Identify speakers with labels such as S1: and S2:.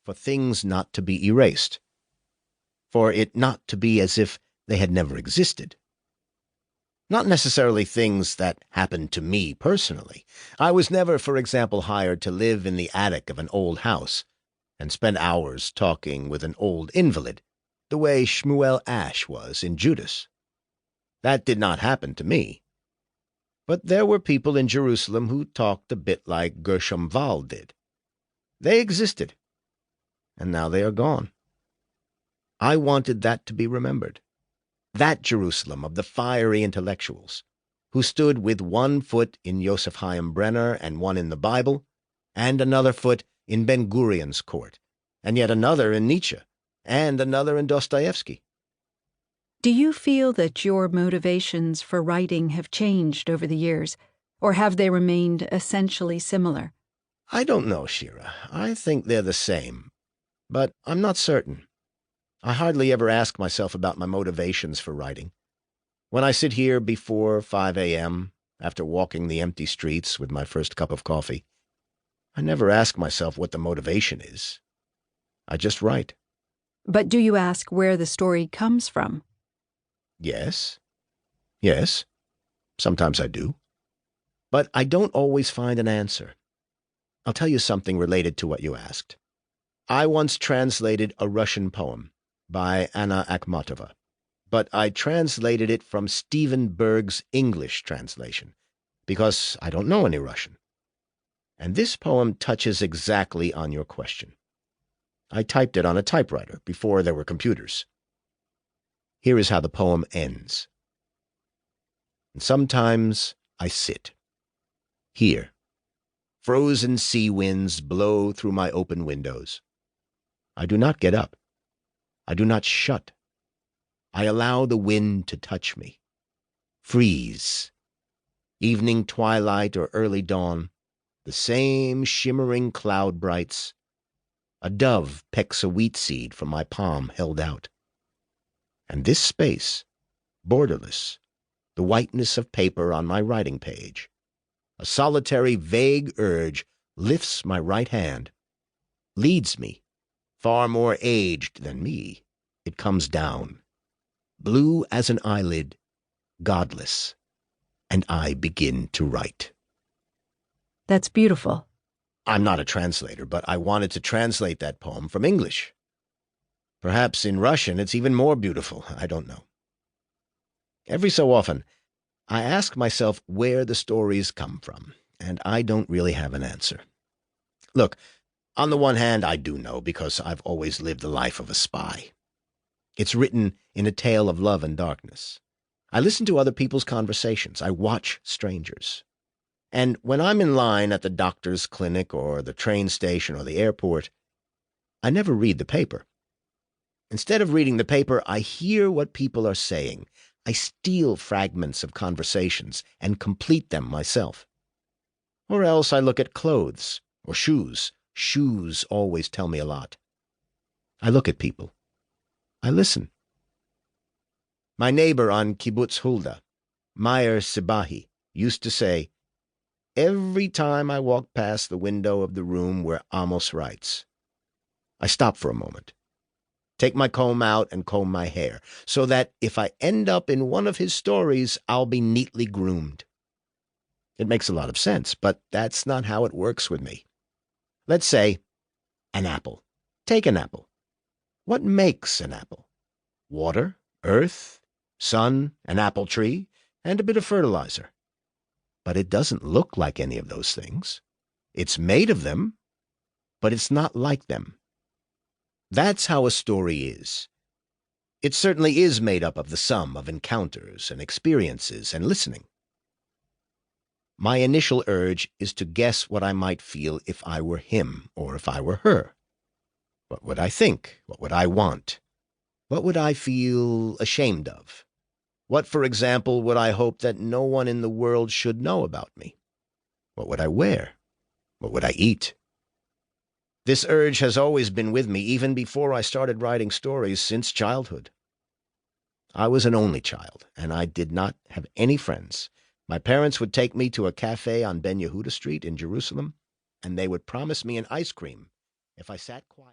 S1: for things not to be erased, for it not to be as if they had never existed. Not necessarily things that happened to me personally. I was never, for example, hired to live in the attic of an old house and spend hours talking with an old invalid, the way Shmuel Ash was in Judas. That did not happen to me. But there were people in Jerusalem who talked a bit like Gershom Wahl did. They existed, and now they are gone. I wanted that to be remembered. That Jerusalem of the fiery intellectuals, who stood with one foot in Joseph Chaim Brenner and one in the Bible, and another foot in Ben-Gurion's court, and yet another in Nietzsche, and another in Dostoevsky.
S2: Do you feel that your motivations for writing have changed over the years, or have they remained essentially similar?
S1: I don't know, Shira. I think they're the same, but I'm not certain. I hardly ever ask myself about my motivations for writing. When I sit here before 5 a.m., after walking the empty streets with my first cup of coffee, I never ask myself what the motivation is. I just write.
S2: But do you ask where the story comes from?
S1: Yes. Yes. Sometimes I do. But I don't always find an answer. I'll tell you something related to what you asked. I once translated a Russian poem by Anna Akhmatova, but I translated it from Stephen Berg's English translation, because I don't know any Russian. And this poem touches exactly on your question. I typed it on a typewriter before there were computers. Here is how the poem ends. And sometimes I sit. Here. Frozen sea winds blow through my open windows. I do not get up. I do not shut. I allow the wind to touch me. Freeze. Evening twilight or early dawn, the same shimmering cloud brights. A dove pecks a wheat seed from my palm held out. And this space, borderless, the whiteness of paper on my writing page, a solitary vague urge lifts my right hand, leads me, far more aged than me. It comes down, blue as an eyelid, godless, and I begin to write.
S2: That's beautiful.
S1: I'm not a translator, but I wanted to translate that poem from English. Perhaps in Russian it's even more beautiful. I don't know. Every so often, I ask myself where the stories come from, and I don't really have an answer. Look, on the one hand, I do know because I've always lived the life of a spy. It's written in a tale of love and darkness. I listen to other people's conversations. I watch strangers. And when I'm in line at the doctor's clinic or the train station or the airport, I never read the paper. Instead of reading the paper, I hear what people are saying. I steal fragments of conversations and complete them myself. Or else I look at clothes or shoes. Shoes always tell me a lot. I look at people. I listen. My neighbor on Kibbutz Hulda, Meyers Sibahi, used to say, every time I walk past the window of the room where Amos writes, I stop for a moment, take my comb out and comb my hair, so that if I end up in one of his stories, I'll be neatly groomed. It makes a lot of sense, but that's not how it works with me. Let's say, an apple. Take an apple. What makes an apple? Water, earth, sun, an apple tree, and a bit of fertilizer. But it doesn't look like any of those things. It's made of them, but it's not like them. That's how a story is. It certainly is made up of the sum of encounters and experiences and listening. My initial urge is to guess what I might feel if I were him or if I were her. What would I think? What would I want? What would I feel ashamed of? What, for example, would I hope that no one in the world should know about me? What would I wear? What would I eat? This urge has always been with me, even before I started writing stories, since childhood. I was an only child, and I did not have any friends. My parents would take me to a cafe on Ben Yehuda Street in Jerusalem, and they would promise me an ice cream if I sat quiet.